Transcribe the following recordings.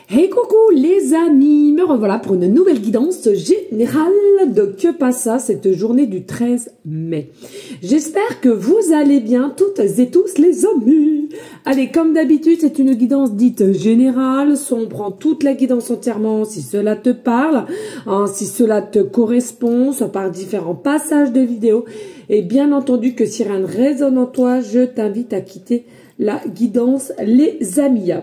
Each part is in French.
Hey coucou les amis, me revoilà pour une nouvelle guidance générale de Que Passa cette journée du 13 mai. J'espère que vous allez bien toutes et tous les amis. Allez, comme d'habitude, c'est une guidance dite générale, soit on prend toute la guidance entièrement si cela te parle, hein, si cela te correspond, soit par différents passages de vidéo. Et bien entendu que si rien ne résonne en toi, je t'invite à quitter la guidance les amis.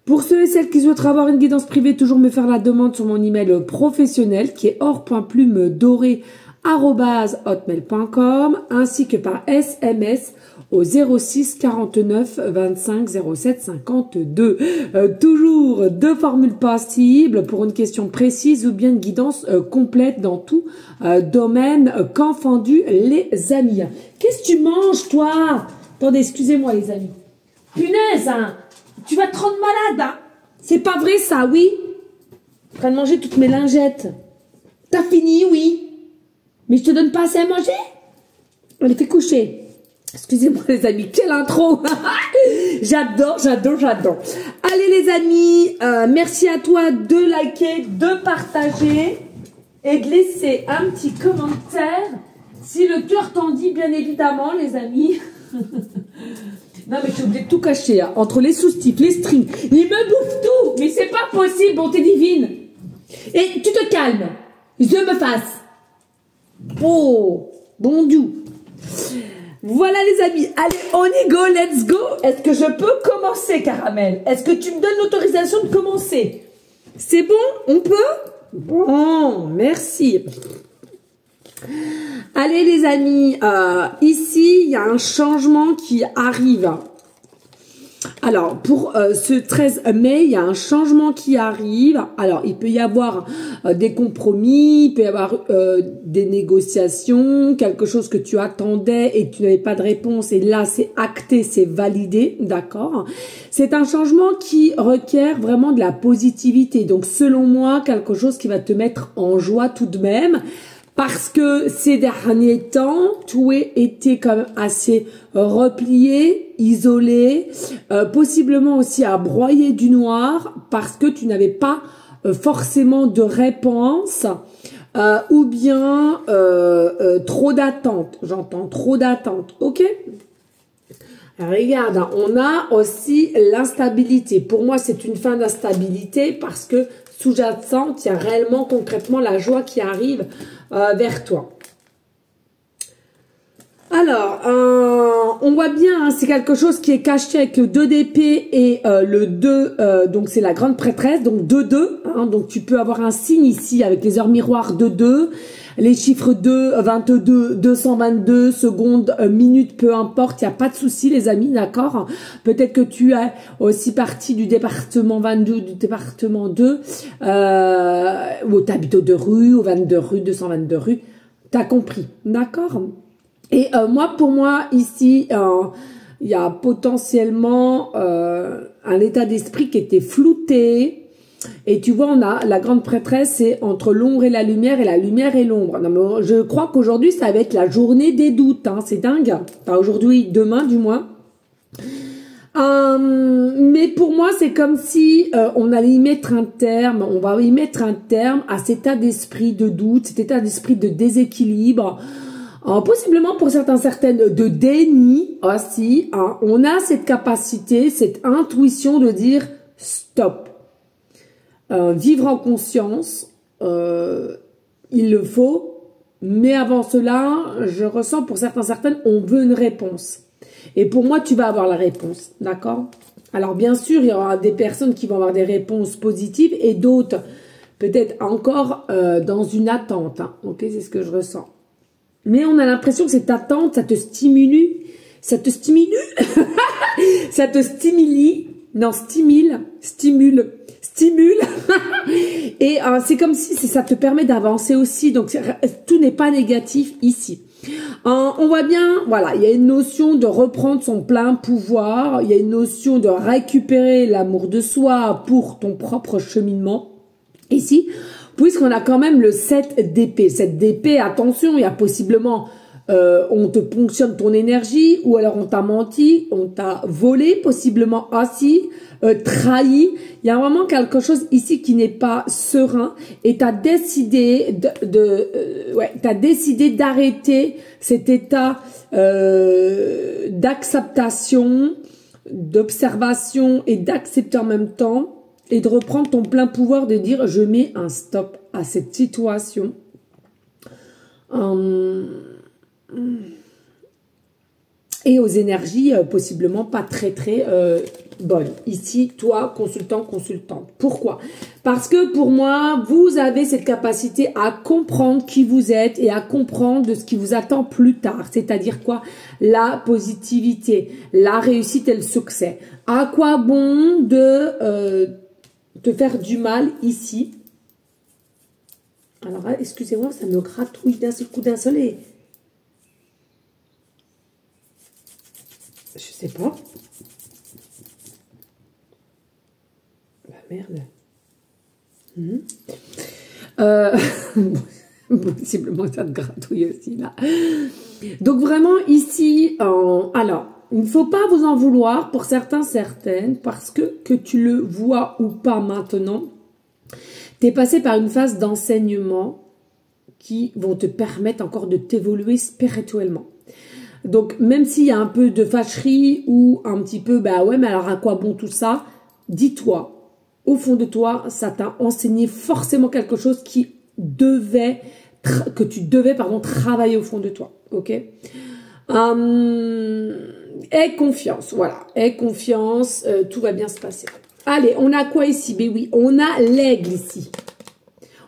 Pour ceux et celles qui souhaiteraient avoir une guidance privée, toujours me faire la demande sur mon email professionnel qui est or.plume-doré@hotmail.com ainsi que par SMS au 06 49 25 07 52. Toujours deux formules possibles pour une question précise ou bien une guidance complète dans tout domaine confondu les amis. Qu'est-ce que tu manges toi? Attendez, excusez-moi les amis. Punaise hein. Tu vas te rendre malade, hein? C'est pas vrai ça, oui? En train de manger toutes mes lingettes. T'as fini, oui? Mais je te donne pas assez à manger? On les fait coucher. Excusez-moi les amis, quelle intro! J'adore. Allez les amis, merci à toi de liker, de partager et de laisser un petit commentaire si le cœur t'en dit, bien évidemment les amis. Non mais j'ai oublié de tout cacher, hein. Entre les soutifs, les strings, il me bouffe tout. Mais c'est pas possible, bonté divine. Et tu te calmes. Je me fasse. Oh, bon Dieu. Voilà les amis, allez on y go, let's go. Est-ce que je peux commencer Caramel? Est-ce que tu me donnes l'autorisation de commencer? C'est bon, on peut? Bon, merci. Allez les amis, ici il y a un changement qui arrive. Alors pour ce 13 mai, il y a un changement qui arrive. Alors il peut y avoir des compromis, il peut y avoir des négociations, quelque chose que tu attendais et tu n'avais pas de réponse et là c'est acté, c'est validé, d'accord? C'est un changement qui requiert vraiment de la positivité. Donc selon moi, quelque chose qui va te mettre en joie tout de même. Parce que ces derniers temps, tu étais quand même assez replié, isolé, possiblement aussi à broyer du noir parce que tu n'avais pas forcément de réponse ou bien trop d'attente. J'entends trop d'attente, ok? Regarde, hein, on a aussi l'instabilité. Pour moi, c'est une fin d'instabilité parce que sous-jacente, il y a réellement concrètement la joie qui arrive vers toi. Alors, on voit bien, hein, c'est quelque chose qui est caché avec le 2 d'épée et le 2, donc c'est la grande prêtresse, donc 2-2, hein, donc tu peux avoir un signe ici avec les heures miroirs 2-2, les chiffres 2, 22, 222, secondes, minutes, peu importe, il n'y a pas de souci les amis, d'accord? Peut-être que tu as aussi partie du département 22, du département 2, ou tu habites aux 2 rues, aux 22 rues, 222 rues, t'as compris, d'accord? Et moi, pour moi, ici, il y a potentiellement un état d'esprit qui était flouté. Et tu vois, on a la grande prêtresse, c'est entre l'ombre et la lumière et l'ombre. Non, mais je crois qu'aujourd'hui, ça va être la journée des doutes. Hein, c'est dingue. Enfin, aujourd'hui, demain, du moins. Mais pour moi, c'est comme si on allait y mettre un terme. On va y mettre un terme à cet état d'esprit de doute, cet état d'esprit de déséquilibre. Possiblement pour certaines de déni aussi. Hein, on a cette capacité, cette intuition de dire stop. Vivre en conscience, il le faut, mais avant cela, je ressens pour certaines, on veut une réponse. Et pour moi, tu vas avoir la réponse, d'accord? Alors bien sûr, il y aura des personnes qui vont avoir des réponses positives et d'autres peut-être encore dans une attente. Hein, ok, c'est ce que je ressens. Mais on a l'impression que cette attente, ça te stimule, ça te stimule, ça te stimule, non, stimule. Et c'est comme si ça te permet d'avancer aussi. Donc tout n'est pas négatif ici. On voit bien, voilà, il y a une notion de reprendre son plein pouvoir. Il y a une notion de récupérer l'amour de soi pour ton propre cheminement. Ici, puisqu'on a quand même le 7 d'épée. 7 d'épée, attention, il y a possiblement on te ponctionne ton énergie, ou alors on t'a menti, on t'a volé, possiblement assis, trahi. Il y a vraiment quelque chose ici qui n'est pas serein, et tu as décidé t'as décidé d'arrêter cet état d'acceptation, d'observation et d'accepter en même temps, et de reprendre ton plein pouvoir, de dire je mets un stop à cette situation. Et aux énergies possiblement pas très bonnes. Ici, toi, consultant, consultante. Pourquoi? Parce que pour moi, vous avez cette capacité à comprendre qui vous êtes et à comprendre de ce qui vous attend plus tard. C'est-à-dire quoi? La positivité, la réussite et le succès. À quoi bon de te faire du mal ici? Alors, excusez-moi, ça me gratouille d'un seul coup, d'un seul et... Je sais pas. La merde. Possiblement, ça te gratouille aussi, là. Donc, vraiment, ici, alors, il ne faut pas vous en vouloir pour certains, certaines, parce que tu le vois ou pas maintenant, tu es passé par une phase d'enseignement qui vont te permettre encore de t'évoluer spirituellement. Donc, même s'il y a un peu de fâcherie ou un petit peu, bah ouais, mais alors à quoi bon tout ça? Dis-toi, au fond de toi, ça t'a enseigné forcément quelque chose que tu devais, travailler au fond de toi, ok? Aie confiance, voilà, aie confiance, tout va bien se passer. Allez, on a quoi ici? Ben oui, on a l'aigle ici.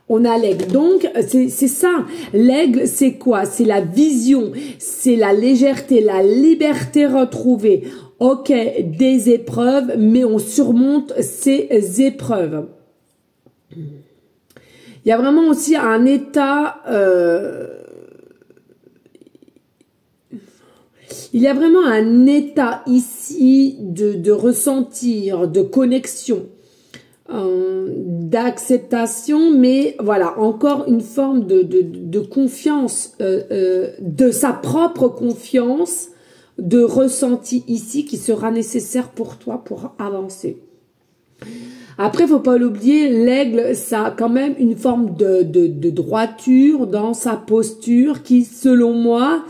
On a l'aigle. Donc, c'est ça. L'aigle, c'est quoi? C'est la vision, c'est la légèreté, la liberté retrouvée. Ok, des épreuves, mais on surmonte ces épreuves. Il y a vraiment aussi un état... il y a vraiment un état ici de ressentir, de connexion. D'acceptation, mais voilà, encore une forme de confiance, de sa propre confiance, de ressenti ici qui sera nécessaire pour toi pour avancer. Après, faut pas l'oublier, l'aigle, ça a quand même une forme de droiture dans sa posture qui, selon moi,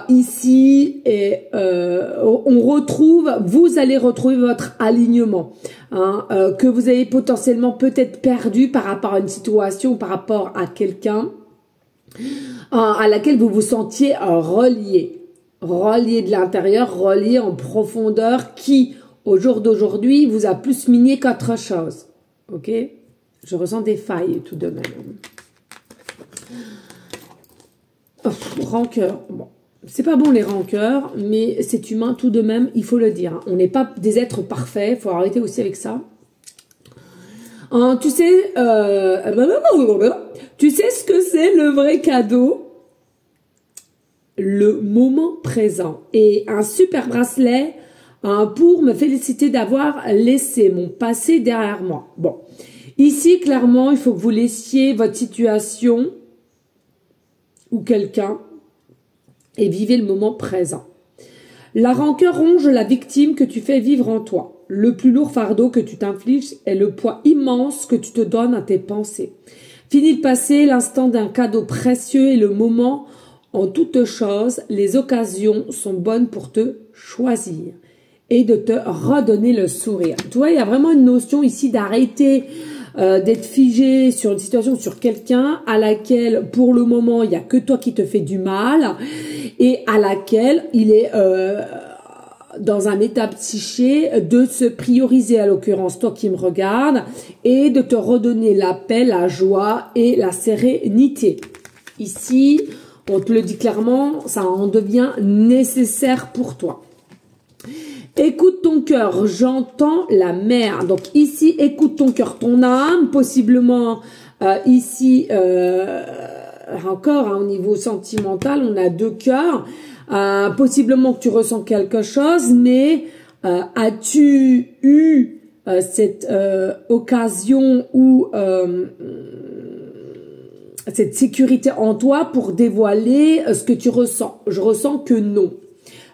ici, et vous allez retrouver votre alignement, hein, que vous avez potentiellement peut-être perdu par rapport à une situation, par rapport à quelqu'un à laquelle vous vous sentiez relié de l'intérieur, relié en profondeur, qui au jour d'aujourd'hui vous a plus miné qu'autre chose. Ok, je ressens des failles tout de même. Rancœur, bon. C'est pas bon les rancœurs, mais c'est humain tout de même, il faut le dire. On n'est pas des êtres parfaits, il faut arrêter aussi avec ça. Tu sais ce que c'est le vrai cadeau? Le moment présent. Et un super bracelet pour me féliciter d'avoir laissé mon passé derrière moi. Bon, ici clairement, il faut que vous laissiez votre situation ou quelqu'un et vivez le moment présent. La rancœur ronge la victime que tu fais vivre en toi. Le plus lourd fardeau que tu t'infliges est le poids immense que tu te donnes à tes pensées. Fini le passé, l'instant d'un cadeau précieux et le moment en toutes choses. Les occasions sont bonnes pour te choisir et de te redonner le sourire. Tu vois, il y a vraiment une notion ici d'arrêter d'être figé sur une situation, sur quelqu'un à laquelle, pour le moment, il n'y a que toi qui te fais du mal et à laquelle il est dans un état psyché de se prioriser, à l'occurrence, toi qui me regardes, et de te redonner la paix, la joie et la sérénité. Ici, on te le dit clairement, ça en devient nécessaire pour toi. Écoute ton cœur, j'entends la mer. Donc ici, écoute ton cœur, ton âme, possiblement ici, encore au niveau sentimental, on a deux cœurs. Possiblement que tu ressens quelque chose, mais as-tu eu cette occasion ou cette sécurité en toi pour dévoiler ce que tu ressens. Je ressens que non.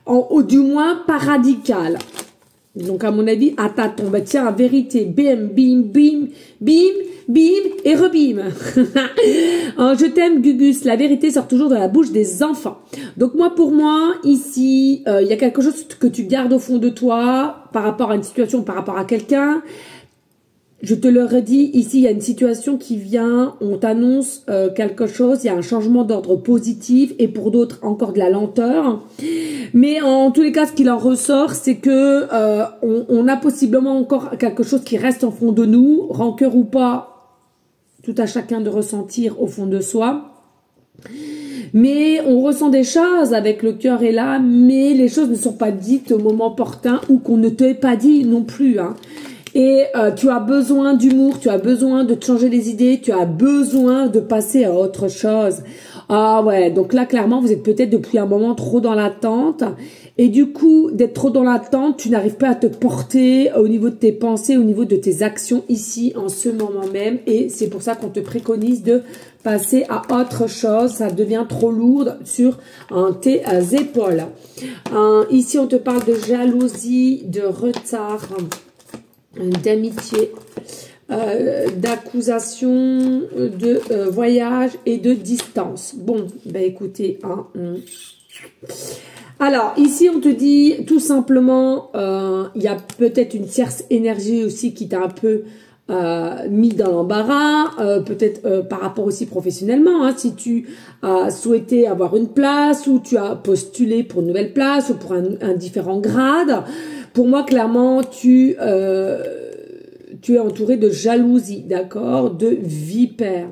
Ou du moins pas radical. Donc à mon avis, à tâtons. Bah tiens, vérité, bim, bim, bim, bim, bim et rebim. Je t'aime Gugus, la vérité sort toujours de la bouche des enfants. Donc moi, pour moi, ici, il y a quelque chose que tu gardes au fond de toi par rapport à une situation, par rapport à quelqu'un. Je te le redis, ici, il y a une situation qui vient, on t'annonce quelque chose, il y a un changement d'ordre positif et pour d'autres, encore de la lenteur. Mais en tous les cas, ce qu'il en ressort, c'est que on a possiblement encore quelque chose qui reste au fond de nous, rancœur ou pas, tout à chacun de ressentir au fond de soi. Mais on ressent des choses avec le cœur et l'âme, mais les choses ne sont pas dites au moment opportun ou qu'on ne t'ait pas dit non plus, hein. Et tu as besoin d'humour, tu as besoin de te changer les idées, tu as besoin de passer à autre chose. Ah ouais, donc là clairement vous êtes peut-être depuis un moment trop dans l'attente et du coup d'être trop dans l'attente, tu n'arrives pas à te porter au niveau de tes pensées, au niveau de tes actions ici en ce moment même et c'est pour ça qu'on te préconise de passer à autre chose, ça devient trop lourd sur tes épaules. Ici on te parle de jalousie, de retard, d'amitié, d'accusation, de voyage et de distance. Bon, ben écoutez, alors ici on te dit tout simplement, il y a peut-être une tierce énergie aussi qui t'a un peu mis dans l'embarras, peut-être par rapport aussi professionnellement, hein, si tu as souhaité avoir une place ou tu as postulé pour une nouvelle place ou pour un différent grade. Pour moi, clairement, tu es entouré de jalousie, d'accord, de vipères.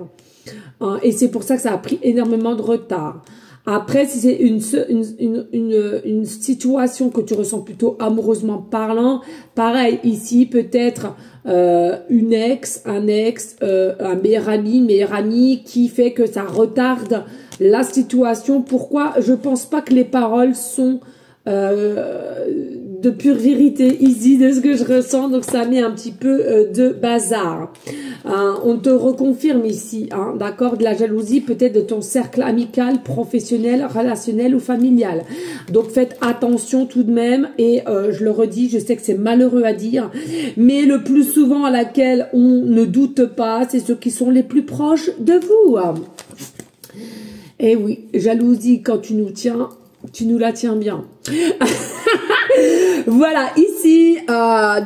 Et c'est pour ça que ça a pris énormément de retard. Après, si c'est une situation que tu ressens plutôt amoureusement parlant, pareil, ici, peut-être une ex, un meilleur ami, une meilleure amie qui fait que ça retarde la situation. Pourquoi? Je pense pas que les paroles sont de pure vérité ici de ce que je ressens, donc ça met un petit peu de bazar. On te reconfirme ici, hein, d'accord, de la jalousie peut-être de ton cercle amical, professionnel, relationnel ou familial. Donc faites attention tout de même et je le redis, je sais que c'est malheureux à dire, mais le plus souvent à laquelle on ne doute pas, c'est ceux qui sont les plus proches de vous. Et oui, jalousie quand tu nous tiens, tu nous la tiens bien. Voilà, ici,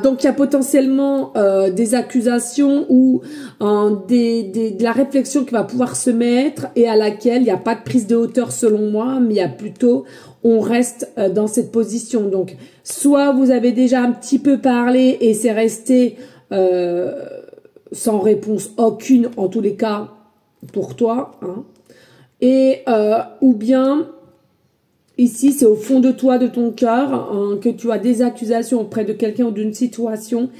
donc il y a potentiellement des accusations ou de la réflexion qui va pouvoir se mettre et à laquelle il n'y a pas de prise de hauteur selon moi, mais il y a plutôt, on reste dans cette position. Donc, soit vous avez déjà un petit peu parlé et c'est resté sans réponse aucune, en tous les cas, pour toi, hein, et ou bien... Ici, c'est au fond de toi, de ton cœur, hein, que tu as des accusations auprès de quelqu'un ou d'une situation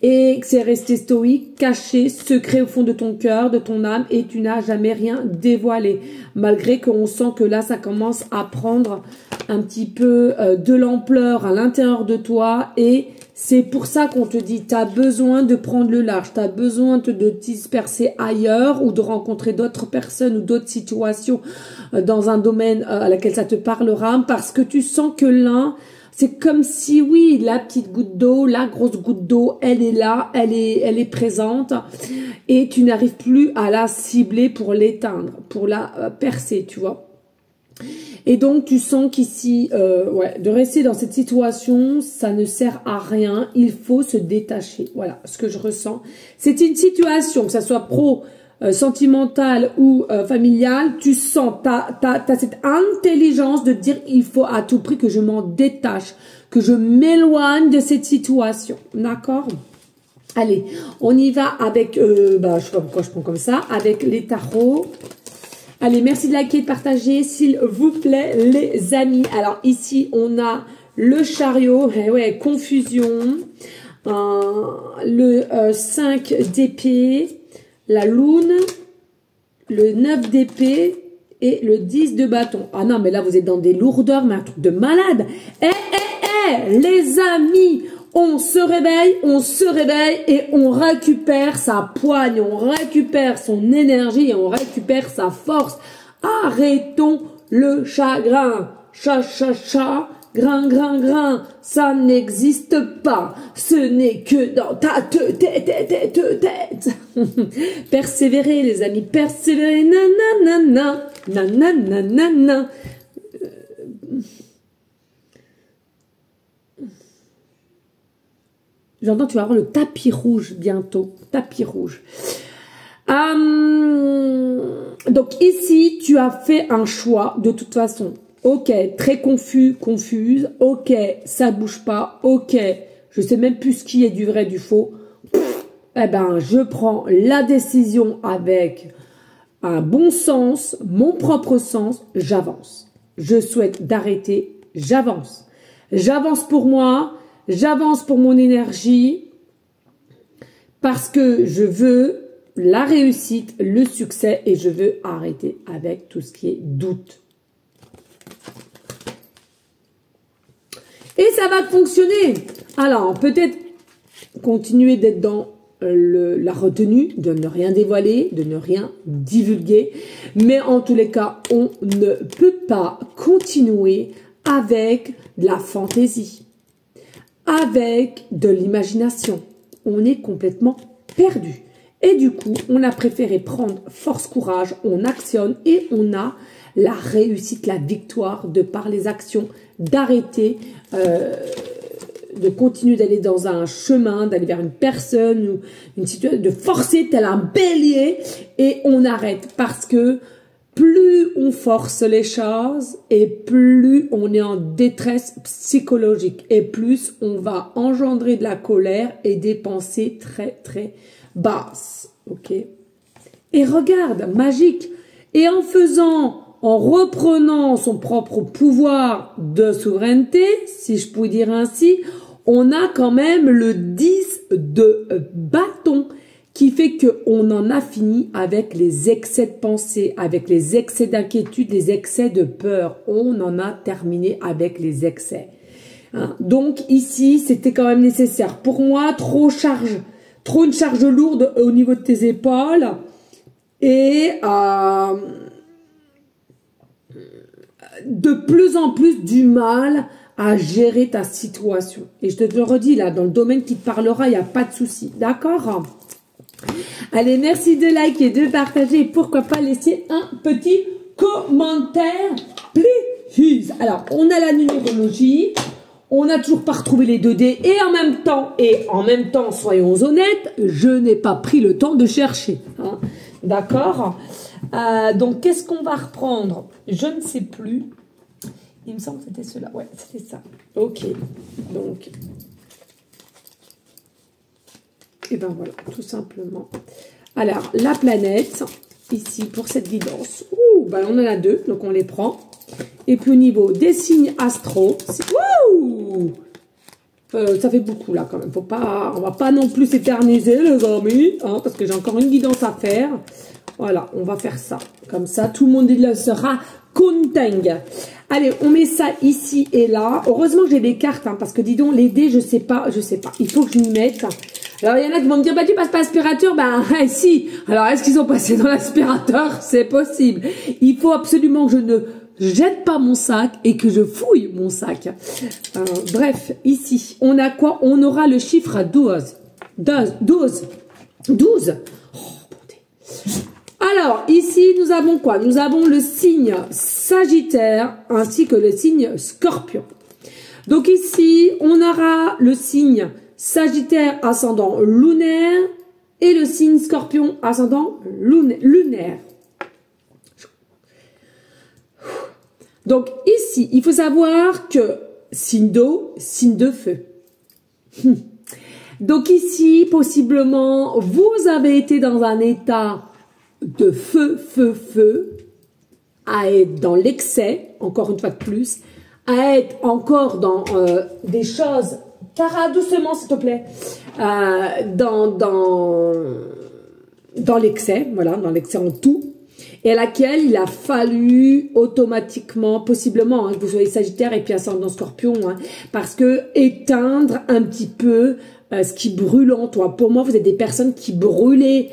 et que c'est resté stoïque, caché, secret au fond de ton cœur, de ton âme et tu n'as jamais rien dévoilé. Malgré qu'on sent que là, ça commence à prendre un petit peu de l'ampleur à l'intérieur de toi et c'est pour ça qu'on te dit, tu as besoin de prendre le large, tu as besoin de te disperser ailleurs ou de rencontrer d'autres personnes ou d'autres situations dans un domaine à laquelle ça te parlera parce que tu sens que là, c'est comme si, oui, la petite goutte d'eau, la grosse goutte d'eau, elle est là, elle est présente et tu n'arrives plus à la cibler pour l'éteindre, pour la percer, tu vois. Et donc, tu sens qu'ici, ouais, de rester dans cette situation, ça ne sert à rien. Il faut se détacher. Voilà ce que je ressens. C'est une situation, que ça soit sentimentale ou familiale. Tu sens, t'as cette intelligence de dire, il faut à tout prix que je m'en détache, que je m'éloigne de cette situation. D'accord ? Allez, on y va avec, je sais pas pourquoi je prends comme ça, avec les tarots. Allez, merci de liker et de partager, s'il vous plaît, les amis. Alors, ici, on a le chariot, ouais, confusion, le 5 d'épée, la lune, le 9 d'épée et le 10 de bâton. Ah non, mais là, vous êtes dans des lourdeurs, mais un truc de malade. Les amis, on se réveille et on récupère sa poigne, on récupère son énergie et on récupère sa force. Arrêtons le chagrin. Cha, grain, ça n'existe pas. Ce n'est que dans ta tête. Persévérez, les amis, persévérez. Nanana, nanana. J'entends, tu vas avoir le tapis rouge bientôt. Tapis rouge. Donc ici, tu as fait un choix de toute façon. Ok, très confuse. Ok, ça bouge pas. Ok, je sais même plus ce qui est du vrai, du faux. Eh ben, je prends la décision avec un bon sens, mon propre sens, j'avance. Je souhaite d'arrêter, j'avance. J'avance pour moi, j'avance pour mon énergie, parce que je veux la réussite, le succès, et je veux arrêter avec tout ce qui est doute. Et ça va fonctionner. Alors, peut-être continuer d'être dans la retenue, de ne rien dévoiler, de ne rien divulguer. Mais en tous les cas, on ne peut pas continuer avec de la fantaisie, avec de l'imagination. On est complètement perdu. Et du coup, on a préféré prendre force, courage, on actionne et on a la réussite, la victoire de par les actions, d'arrêter, de continuer d'aller dans un chemin, d'aller vers une personne ou une situation, de forcer tel un bélier et on arrête parce que plus on force les choses et plus on est en détresse psychologique et plus on va engendrer de la colère et des pensées très basses. Ok. Et regarde, magique. Et en reprenant son propre pouvoir de souveraineté, si je puis dire ainsi, on a quand même le 10 de bâton qui fait qu'on en a fini avec les excès de pensée, avec les excès d'inquiétude, les excès de peur. On en a terminé avec les excès. Hein? Donc ici, c'était quand même nécessaire. Pour moi, trop une charge lourde au niveau de tes épaules et de plus en plus du mal à gérer ta situation. Et je te le redis là, dans le domaine qui te parlera, il n'y a pas de souci. D'accord ? Allez, merci de liker, de partager et pourquoi pas laisser un petit commentaire, please. Alors, on a la numérologie, on n'a toujours pas retrouvé les 2D et en même temps, soyons honnêtes, je n'ai pas pris le temps de chercher. Hein. D'accord ? Donc, qu'est-ce qu'on va reprendre? Je ne sais plus. Il me semble que c'était cela. Ouais, c'était ça. Ok. Donc, et ben voilà, tout simplement. Alors, la planète, ici, pour cette guidance. Ouh, ben on en a deux, donc on les prend. Et puis au niveau des signes astro, ça fait beaucoup là quand même. On va pas non plus s'éterniser les amis, hein, parce que j'ai encore une guidance à faire. Voilà, on va faire ça. Comme ça, tout le monde sera content. Allez, on met ça ici et là. Heureusement que j'ai des cartes, hein, parce que dis donc, les dés, je sais pas. Il faut que je m'y mette. Alors, il y en a qui vont me dire, bah, tu passes pas l'aspirateur. Ben, si. Alors, est-ce qu'ils ont passé dans l'aspirateur? C'est possible. Il faut absolument que je ne jette pas mon sac et que je fouille mon sac. Bref, ici, on a quoi? On aura le chiffre 12. 12. Oh, bonté. Alors, ici, nous avons quoi? Nous avons le signe Sagittaire ainsi que le signe Scorpion. Donc ici, on aura le signe Sagittaire ascendant lunaire et le signe Scorpion ascendant lunaire. Donc ici, il faut savoir que signe d'eau, signe de feu. Donc ici, possiblement, vous avez été dans un état de feu, à être dans l'excès, encore une fois de plus, à être encore dans des choses, Cara, doucement s'il te plaît, dans l'excès, voilà, dans l'excès en tout. et à laquelle il a fallu automatiquement, possiblement, hein, que vous soyez Sagittaire et puis ascendant Scorpion, hein, parce que éteindre un petit peu ce qui brûle en toi. Pour moi, vous êtes des personnes qui brûlaient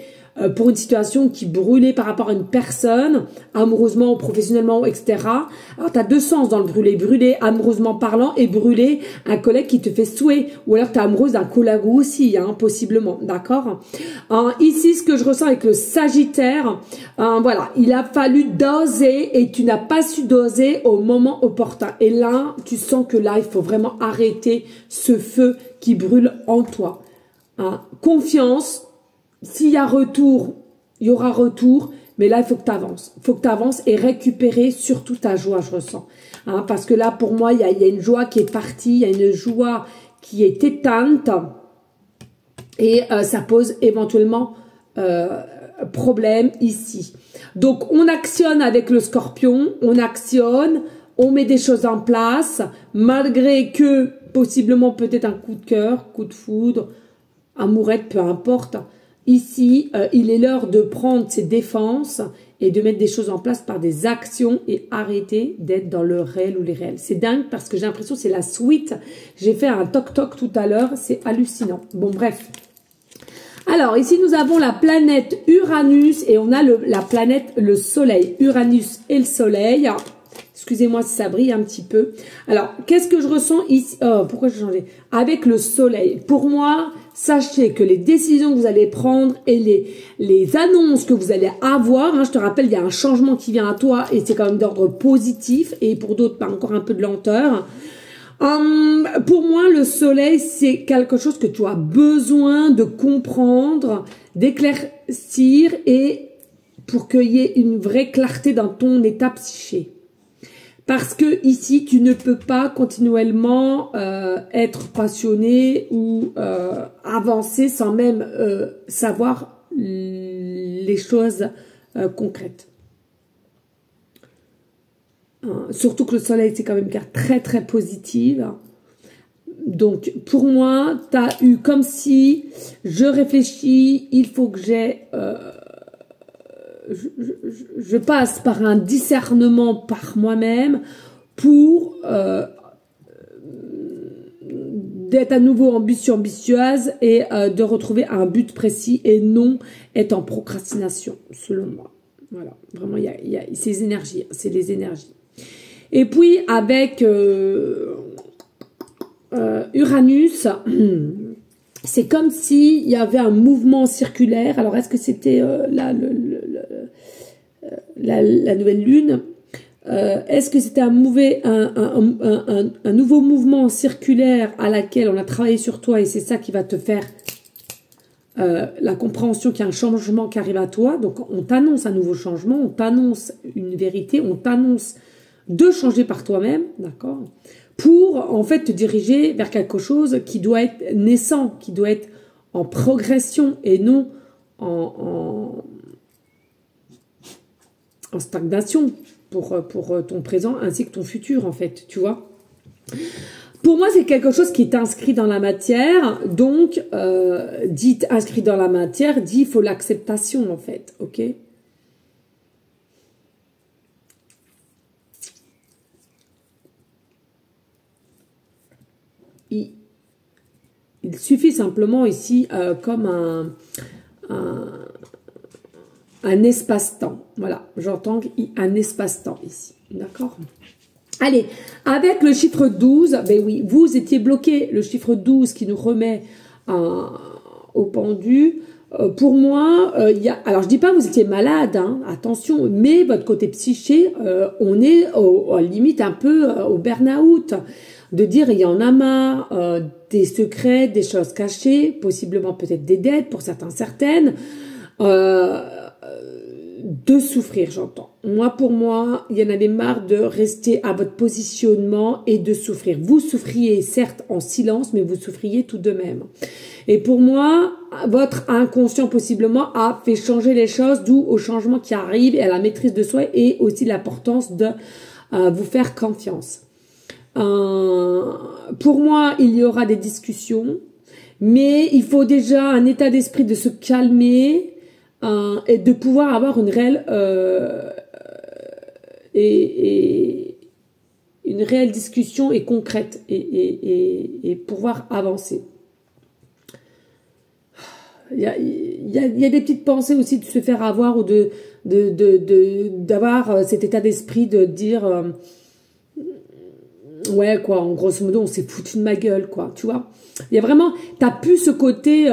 pour une situation, qui brûlait par rapport à une personne, amoureusement ou professionnellement, etc. Alors, tu as deux sens dans le brûler. Brûler amoureusement parlant et brûler un collègue qui te fait souhait. Ou alors, tu es amoureuse d'un collègue aussi, hein, possiblement. D'accord. Ici, ce que je ressens avec le Sagittaire, voilà, il a fallu doser et tu n'as pas su doser au moment opportun. Et là, tu sens que là, il faut vraiment arrêter ce feu qui brûle en toi. Confiance. S'il y a retour, il y aura retour, mais là, il faut que tu avances. Il faut que tu avances et récupérer surtout ta joie, je ressens. Hein, parce que là, pour moi, il y a une joie qui est partie, il y a une joie qui est éteinte et ça pose éventuellement problème ici. Donc, on actionne avec le Scorpion, on actionne, on met des choses en place, malgré que possiblement peut-être un coup de cœur, coup de foudre, amourette, peu importe. Ici, il est l'heure de prendre ses défenses et de mettre des choses en place par des actions et arrêter d'être dans le réel ou les réels. C'est dingue parce que j'ai l'impression que c'est la suite. J'ai fait un toc-toc tout à l'heure, c'est hallucinant. Bon, bref. Alors, ici, nous avons la planète Uranus et on a la planète le Soleil. Uranus et le Soleil. Excusez-moi si ça brille un petit peu. Alors, qu'est-ce que je ressens ici? Oh, pourquoi j'ai changé? Avec le Soleil. Pour moi, sachez que les décisions que vous allez prendre et les annonces que vous allez avoir, hein, je te rappelle, il y a un changement qui vient à toi et c'est quand même d'ordre positif et pour d'autres, pas encore un peu de lenteur. Pour moi, le Soleil, c'est quelque chose que tu as besoin de comprendre, d'éclaircir et pour qu'il y ait une vraie clarté dans ton état psyché. Parce que ici, tu ne peux pas continuellement être passionné ou avancer sans même savoir les choses concrètes. Surtout que le Soleil, c'est quand même une carte très très positive. Donc, pour moi, tu as eu comme si je réfléchis, il faut que j'ai... je passe par un discernement par moi-même pour d'être à nouveau ambitieuse et de retrouver un but précis et non être en procrastination, selon moi. Voilà, vraiment, il y a ces énergies, c'est les énergies. Et puis, avec Uranus... c'est comme s'il y avait un mouvement circulaire. Alors, est-ce que c'était la nouvelle lune? Est-ce que c'était un nouveau mouvement circulaire à laquelle on a travaillé sur toi et c'est ça qui va te faire la compréhension qu'il y a un changement qui arrive à toi? Donc, on t'annonce un nouveau changement, on t'annonce une vérité, on t'annonce de changer par toi-même, d'accord? Pour, en fait, te diriger vers quelque chose qui doit être naissant, qui doit être en progression et non en stagnation pour ton présent ainsi que ton futur, en fait, tu vois. Pour moi, c'est quelque chose qui est inscrit dans la matière, donc, dit inscrit dans la matière, dit il faut l'acceptation, en fait, ok? Il suffit simplement ici comme un espace-temps. Voilà, j'entends un espace-temps ici. D'accord? Allez, avec le chiffre 12, ben oui, vous étiez bloqué. Le chiffre 12 qui nous remet au pendu. Pour moi, alors je dis pas que vous étiez malade, hein, attention, mais votre côté psyché, on est à limite un peu au burn-out. De dire il y en a marre, des secrets, des choses cachées, possiblement peut-être des dettes pour certains, certaines, de souffrir, j'entends. Pour moi, il y en avait marre de rester à votre positionnement et de souffrir. Vous souffriez certes en silence, mais vous souffriez tout de même. Et pour moi, votre inconscient possiblement a fait changer les choses, d'où au changement qui arrive et à la maîtrise de soi et aussi l'importance de vous faire confiance. Pour moi, il y aura des discussions, mais il faut déjà un état d'esprit de se calmer, et de pouvoir avoir une réelle une réelle discussion et concrète et pouvoir avancer. Il y a des petites pensées aussi de se faire avoir ou d'avoir cet état d'esprit de dire ouais quoi, en grosso modo on s'est foutu de ma gueule quoi, tu vois. Il y a vraiment, t'as plus ce côté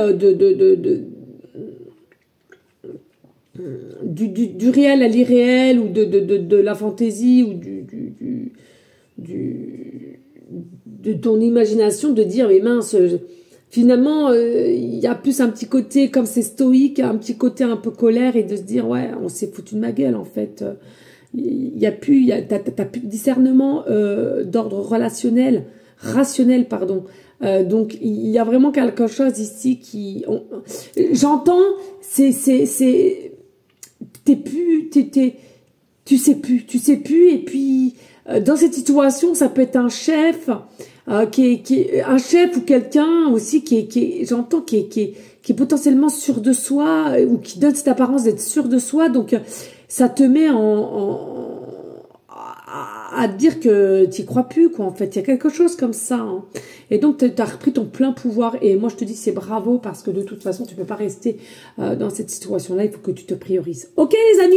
du réel à l'irréel ou de la fantaisie ou de ton imagination de dire mais mince, finalement il y a plus un petit côté comme c'est stoïque, un petit côté un peu colère et de se dire ouais on s'est foutu de ma gueule en fait. T'as plus de discernement d'ordre rationnel pardon. Donc il y a vraiment quelque chose ici qui j'entends tu sais plus et puis dans cette situation ça peut être un chef qui est un chef ou quelqu'un aussi qui est potentiellement sûr de soi ou qui donne cette apparence d'être sûr de soi, donc ça te met à te dire que tu y crois plus quoi en fait, il y a quelque chose comme ça hein. Et donc tu as repris ton plein pouvoir et moi je te dis c'est bravo parce que de toute façon tu peux pas rester dans cette situation là, il faut que tu te priorises. Ok les amis,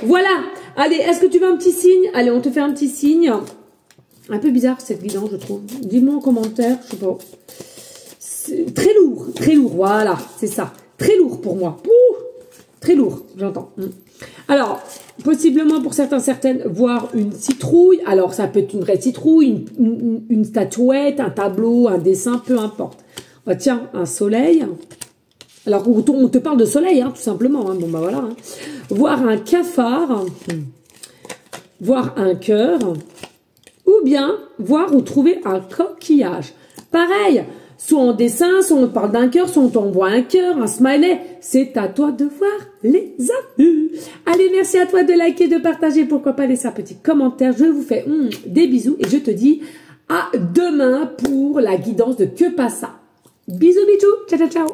voilà, allez est-ce que tu veux un petit signe? Allez on te fait un petit signe, un peu bizarre cette guidance je trouve, dis-moi en commentaire, je sais pas, très lourd, voilà c'est ça, très lourd pour moi. Ouh, très lourd j'entends. Alors, possiblement pour certaines, voir une citrouille. Alors, ça peut être une vraie citrouille, une statuette, un tableau, un dessin, peu importe. Oh, tiens, un soleil. Alors, on te parle de soleil, hein, tout simplement. Hein. Bon, bah voilà. Hein. Voir un cafard. Voir un cœur. Ou bien, voir ou trouver un coquillage. Pareil. Soit en dessin, soit on te parle d'un cœur, soit on t'envoie un cœur, un smiley. C'est à toi de voir, les amis. Allez, merci à toi de liker, de partager. Pourquoi pas laisser un petit commentaire. Je vous fais des bisous et je te dis à demain pour la guidance de Que Passa. Bisous, bisous. Ciao, ciao, ciao.